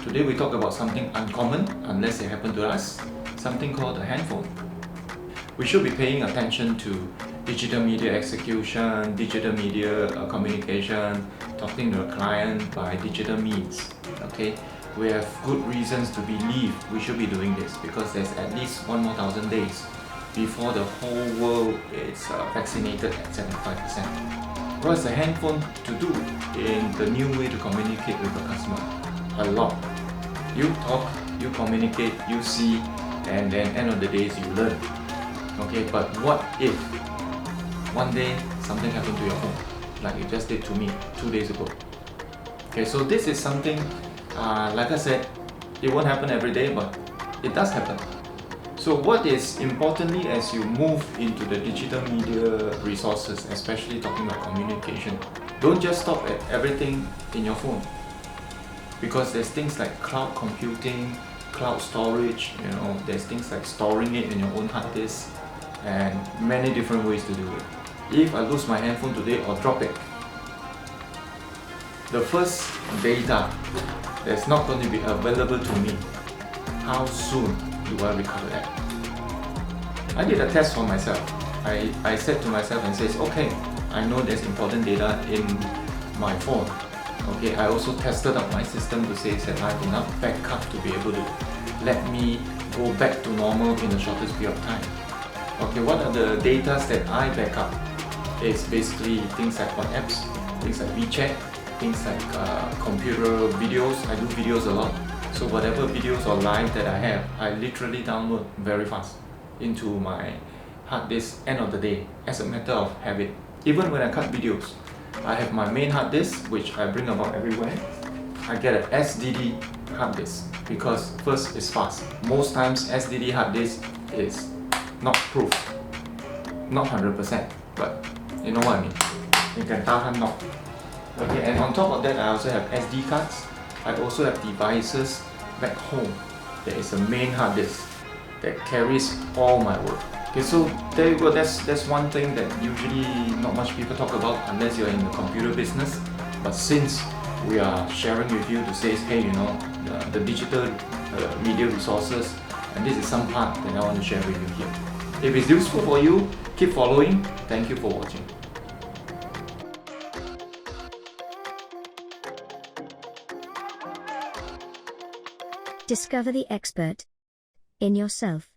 Today we talk about something uncommon, unless it happened to us, something called a handphone. We should be paying attention to digital media execution, digital media communication, talking to a client by digital means. Okay, we have good reasons to believe we should be doing this because there's at least 1,000 days before the whole world is vaccinated at 75%. What is a handphone to do in the new way to communicate with a customer? A lot. You talk, you communicate, you see, and then end of the day you learn. Okay, but what if one day something happened to your phone, like it just did to me 2 days ago? Okay, so this is something, like I said, it won't happen every day, but it does happen. So what is importantly as you move into the digital media resources, especially talking about communication, don't just stop at everything in your phone. Because there's things like cloud computing, cloud storage, there's things like storing it in your own hard disk, and many different ways to do it. If I lose my handphone today or drop it, the first data that's not going to be available to me, how soon do I recover that? I did a test for myself. I said to myself and says, okay, I know there's important data in my phone. Okay, I also tested out my system to say that I have enough backup to be able to let me go back to normal in the shortest period of time. Okay, what are the data that I back up? It's basically things like apps, things like WeChat, things like computer videos. I do videos a lot. So whatever videos or live that I have, I literally download very fast into my hard disk end of the day as a matter of habit. Even when I cut videos, I have my main hard disk, which I bring about everywhere. I get an SDD hard disk because first, it's fast. Most times SDD hard disk is not proof, not 100%, but you know what I mean. You can tahan knock. Okay, and on top of that, I also have SD cards. I also have devices back home. There is a main hard disk that carries all my work. Okay, so there you go. That's one thing that usually not much people talk about unless you're in the computer business. But since we are sharing with you to say, hey, the digital media resources, and this is some part that I want to share with you here. If it's useful for you, keep following. Thank you for watching. Discover the expert in yourself.